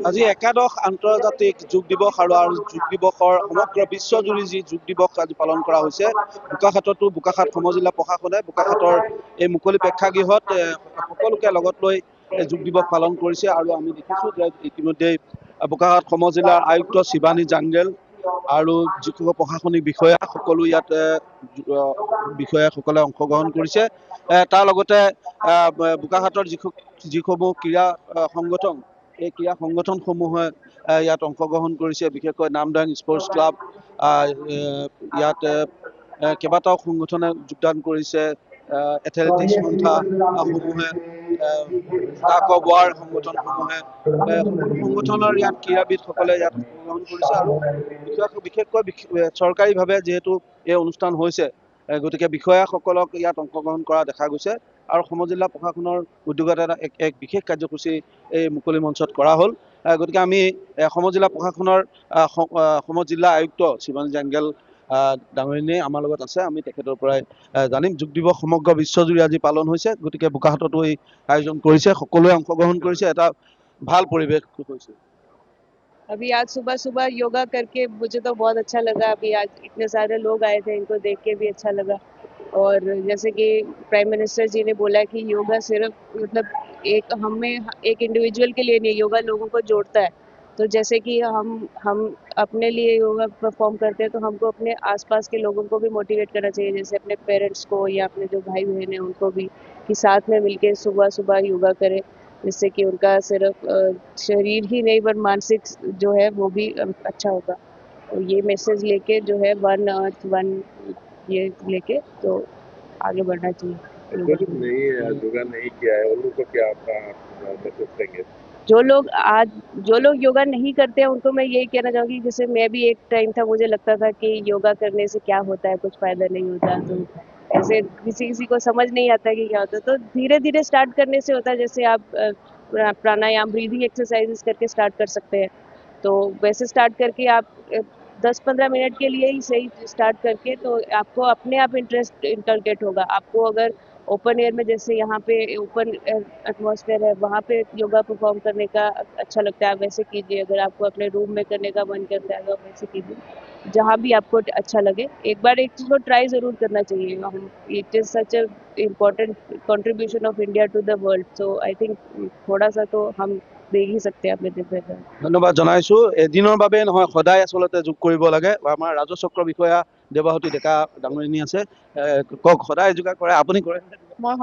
আজি একাদশ আন্তৰ্জাতিক যোগ দিৱস আৰু যোগ দিৱসৰ সমগ্ৰ বিশ্বজুৰি যি যোগ দিৱস আজি পালন কৰা হৈছে বোকাখাততো বোকাখাত সমজিলা প্ৰশাসনে বোকাখাতৰ এই মুকলি প্ৰেক্ষাগৃহত সকলোকে লগত লৈ যোগ দিৱস পালন কৰিছে আৰু আমি দেখিছোঁ যে ইতিমধ্যে বোকাখাত সমজিলাৰ আয়ুক্ত শিৱানী জাংগেল আৰু যিসকল প্ৰশাসনিক বিষয়া সকলো ইয়াত বিষয়াসকলে অংশগ্ৰহণ কৰিছে তাৰ লগতে বোকাখাতৰ যিসমূহ ক্ৰীড়া সংগঠন এই ক্ৰীড়া সংগঠনসমূহে ইয়াত অংশগ্ৰহণ কৰিছে বিশেষকৈ নামদাং স্পৰ্টছ ক্লাব ইয়াত কেইবাটাও সংগঠনে যোগদান কৰিছে এথলেটিক্স সন্থাসমূহে সংগঠনসমূহে সংগঠনৰ ইয়াত ক্ৰীড়াবিদসকলে ইয়াত অংশগ্ৰহণ কৰিছে আৰু বিশেষকৈ চৰকাৰীভাৱে যিহেতু এই অনুষ্ঠান হৈছে গতিকে বিষয়াসকলক ইয়াত অংশগ্ৰহণ কৰা দেখা গৈছে আৰু সমজিলা প্ৰশাসনৰ উদ্যোগত এক বিশেষ কাৰ্যসূচী এই মুকলি মঞ্চত কৰা হ'ল গতিকে আমি সমজিলা প্ৰশাসনৰ সমজিলা আয়ুক্ত শিৱানী জাংগেল ডাঙৰীয়ানী আমাৰ লগত আছে আমি তেখেতৰ পৰাই জানিম যোগ দিৱস সমগ্ৰ বিশ্বজুৰি আজি পালন হৈছে গতিকে বোকাখাততো এই আয়োজন কৰিছে সকলোৱে অংশগ্ৰহণ কৰিছে এটা ভাল পৰিৱেশ হৈছে अभी आज सुबह सुबह योगा करके मुझे तो बहुत अच्छा लगा अभी आज इतने सारे लोग आए थे इनको देख के भी अच्छा लगा और जैसे कि प्राइम मिनिस्टर जी ने बोला कि योगा सिर्फ मतलब एक इंडिविजुअल के लिए नहीं योगा लोगों को जोड़ता है तो जैसे कि हम अपने लिए योगा परफॉर्म करते हैं तो हमको अपने आसपास के लोगों को भी मोटिवेट करना चाहिए जैसे अपने पेरेंट्स को या अपने जो भाई बहन हैं उनको भी कि साथ में मिलके सुबह सुबह योगा करें जिससे कि उनका सिर्फ शरीर ही नहीं पर मानसिक जो है वो भी अच्छा होगा और ये मैसेज लेके जो है वन अर्थ वन ये लेके तो आगे बढ़ना चाहिए योगा नहीं किया है उनको क्या आपका मैसेज देंगे जो लोग योगा नहीं करते हैं उनको मैं यही कहना चाहूँगी जैसे मैं भी एक टाइम था मुझे लगता था कि योगा करने से क्या होता है कुछ फायदा नहीं होता तो ऐसे किसी को समझ नहीं आता कि क्या होता है तो धीरे धीरे स्टार्ट करने से होता है जैसे आप प्राणायाम ब्रीदिंग एक्सरसाइजेस करके स्टार्ट कर सकते हैं तो वैसे स्टार्ट करके आप 10-15 मिनट के लिए ही सही स्टार्ट करके तो आपको अपने आप इंटरेस्ट इनकलकेट होगा आपको अगर ओपन एयर में जैसे यहाँ पे ओपन एटमॉस्फेयर है वहाँ पे योगा परफॉर्म करने का अच्छा लगता है आप वैसे कीजिए अगर आपको अपने रूम में करने का मन करता है तो वैसे कीजिए जहाँ भी आपको अच्छा लगे एक बार एक चीज़ को ट्राई ज़रूर करना चाहिए it is such a important contribution of India to the world so I think थोड़ा सा तो हम दे ही सकते हैं अपने दिव्य ধন্যবাদ জনাইছোঁ এদিনৰ বাবে নহয় সদায় আচলতে যোগ কৰিব লাগে আমাৰ ৰাজচক্ৰ বিষয়া দেৱাহতী ডেকা ডাঙৰীয়ানী আছে কওক সদায় যোগা কৰে আপুনি কৰে মই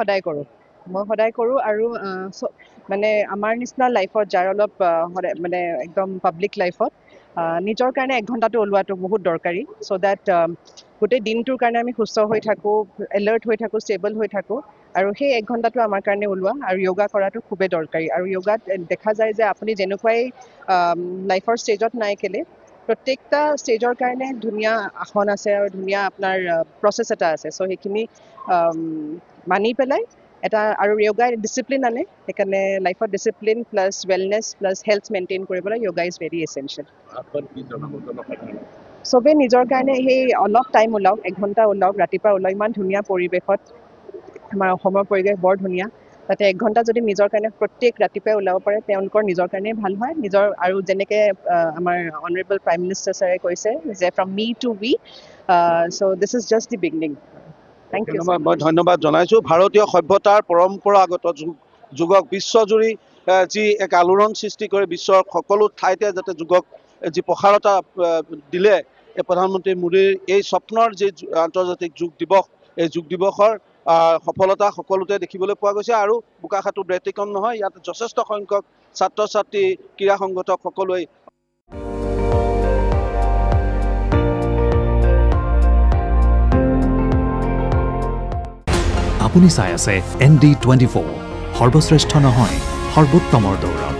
সদায় কৰোঁ আৰু মানে আমাৰ নিচিনা লাইফত যাৰ অলপ মানে একদম পাব্লিক লাইফত নিজৰ কাৰণে 1 ঘণ্টাটো ওলোৱাটো বহুত দৰকাৰী সো দ্যাট গোটেই দিনটোৰ কাৰণে আমি সুস্থ হৈ থাকোঁ এলাৰ্ট হৈ থাকোঁ ষ্টেবল হৈ থাকোঁ আৰু সেই 1 ঘণ্টাটো আমাৰ কাৰণে ওলোৱা আৰু যোগা কৰাটো খুবেই দৰকাৰী আৰু যোগাত দেখা যায় যে আপুনি যেনেকুৱাই লাইফৰ ষ্টেজত নাই কেলে প্ৰত্যেকটা ষ্টেজৰ কাৰণে ধুনীয়া আসন আছে আৰু ধুনীয়া আপোনাৰ প্ৰচেছ এটা আছে সো সেইখিনি মানি পেলাই এটা আৰু যোগাই ডিসিপ্লিন আনে সেইকাৰণে লাইফত discipline plus wellness plus health maintain কৰিবলৈ যোগা ইজ ভেৰি এসেনশিয়েল সবে নিজৰ কাৰণে সেই অলপ টাইম ওলাওক 1 ঘণ্টা ওলাওক ৰাতিপুৱা ওলাওক ইমান ধুনীয়া পৰিৱেশত আমাৰ অসমৰ পৰিৱেশ বৰ ধুনীয়া তাতে 1 ঘণ্টা যদি নিজৰ কাৰণে প্ৰত্যেক ৰাতিপুৱা ওলাব পাৰে তেওঁলোকৰ নিজৰ কাৰণে ভাল হয় নিজৰ আৰু যেনেকৈ আমাৰ অনাৰেবল প্ৰাইম মিনিষ্টাৰ ছাৰে কৈছে যে from me two we so this is just the beginning Thank you. মই ধন্যবাদ জনাইছোঁ ভাৰতীয় সভ্যতাৰ পৰম্পৰাগত যোগক বিশ্বজুৰি যি এক আলোড়ন সৃষ্টি কৰি বিশ্বৰ সকলো ঠাইতে যাতে যোগক যি প্ৰসাৰতা দিলে এই প্ৰধানমন্ত্ৰী মোদীৰ এই স্বপ্নৰ যি আন্তৰ্জাতিক যোগ দিৱস এই যোগ দিৱসৰ সফলতা সকলোতে দেখিবলৈ পোৱা গৈছে আৰু বোকাখাতো ব্যতিক্ৰম নহয় ইয়াত যথেষ্ট সংখ্যক ছাত্ৰ ছাত্ৰী ক্ৰীড়া সংগঠক সকলোৱে আপুনি চাই আছে ND24 সৰ্বশ্ৰেষ্ঠ নহয় সৰ্বোত্তমৰ দৌৰত